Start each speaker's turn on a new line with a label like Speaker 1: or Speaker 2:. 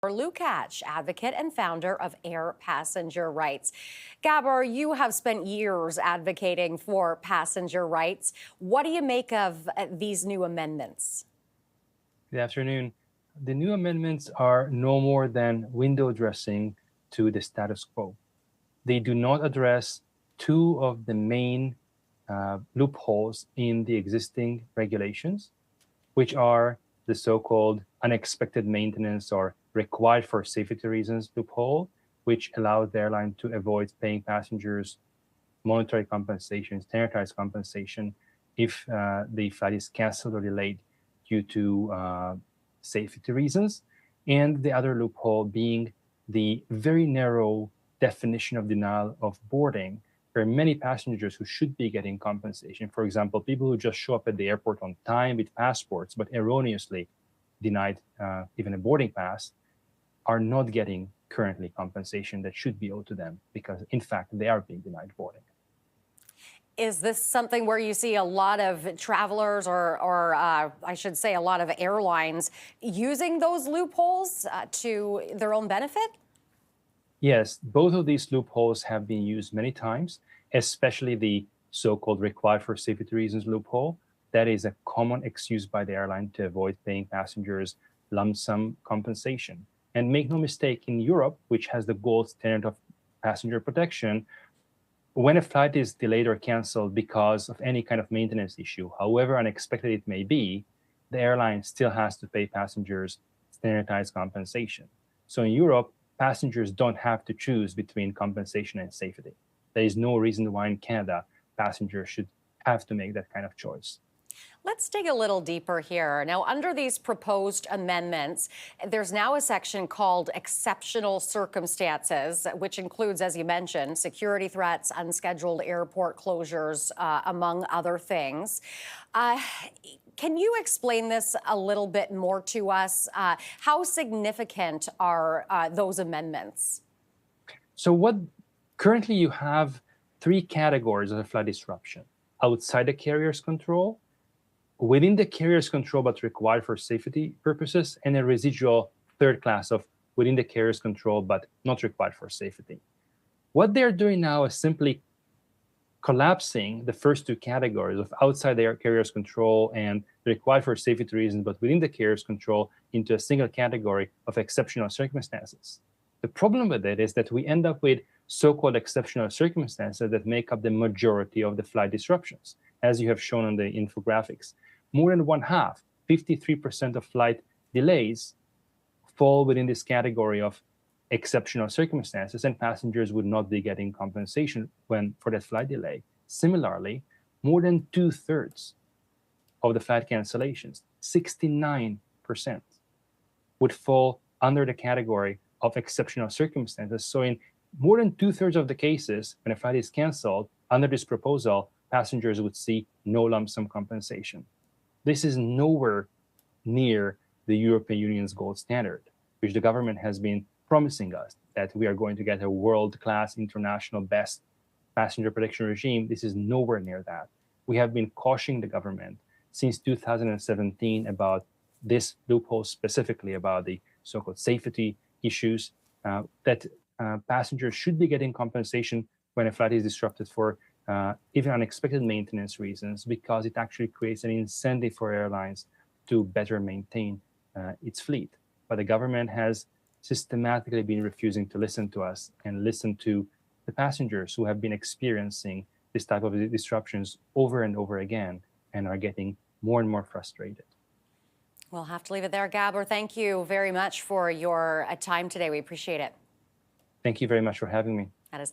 Speaker 1: Lukacs, advocate and founder of Air Passenger Rights. Gabor, you have spent years advocating for passenger rights. What do you make of these new amendments?
Speaker 2: Good afternoon. The new amendments are no more than window dressing to the status quo. They do not address two of the main loopholes in the existing regulations, which are the so-called unexpected maintenance or required for safety reasons loophole, which allows the airline to avoid paying passengers monetary compensation, standardized compensation, if the flight is canceled or delayed due to safety reasons. And the other loophole being the very narrow definition of denial of boarding, where many passengers who should be getting compensation, for example, people who just show up at the airport on time with passports, but erroneously denied even a boarding pass, are not getting currently compensation that should be owed to them because, in fact, they are being denied boarding.
Speaker 1: Is this something where you see a lot of travelers or I should say a lot of airlines using those loopholes to their own benefit?
Speaker 2: Yes, both of these loopholes have been used many times, especially the so-called required for safety reasons loophole. That is a common excuse by the airline to avoid paying passengers lump sum compensation. And make no mistake, in Europe, which has the gold standard of passenger protection, when a flight is delayed or canceled because of any kind of maintenance issue, however unexpected it may be, the airline still has to pay passengers standardized compensation. So in Europe, passengers don't have to choose between compensation and safety. There is no reason why in Canada, passengers should have to make that kind of choice.
Speaker 1: Let's dig a little deeper here. Now, under these proposed amendments, there's now a section called exceptional circumstances, which includes, as you mentioned, security threats, unscheduled airport closures, among other things. Can you explain this a little bit more to us? How significant are those amendments?
Speaker 2: So currently you have three categories of a flight disruption: outside the carrier's control, within the carrier's control but required for safety purposes, and a residual third class of within the carrier's control but not required for safety. What they're doing now is simply collapsing the first two categories of outside the carrier's control and required for safety reasons but within the carrier's control into a single category of exceptional circumstances. The problem with it is that we end up with so-called exceptional circumstances that make up the majority of the flight disruptions, as you have shown on the infographics. More than one half, 53% of flight delays fall within this category of exceptional circumstances, and passengers would not be getting compensation for that flight delay. Similarly, more than 2/3 of the flight cancellations, 69%, would fall under the category of exceptional circumstances. So in more than 2/3 of the cases, when a flight is canceled, under this proposal, passengers would see no lump sum compensation. This is nowhere near the European Union's gold standard, which the government has been promising us that we are going to get a world-class international best passenger protection regime. This is nowhere near that. We have been cautioning the government since 2017 about this loophole, specifically about the so-called safety issues, that passengers should be getting compensation when a flight is disrupted for even unexpected maintenance reasons, because it actually creates an incentive for airlines to better maintain its fleet. But the government has systematically been refusing to listen to us and listen to the passengers who have been experiencing this type of disruptions over and over again and are getting more and more frustrated.
Speaker 1: We'll have to leave it there. Gabor, thank you very much for your time today. We appreciate it.
Speaker 2: Thank you very much for having me.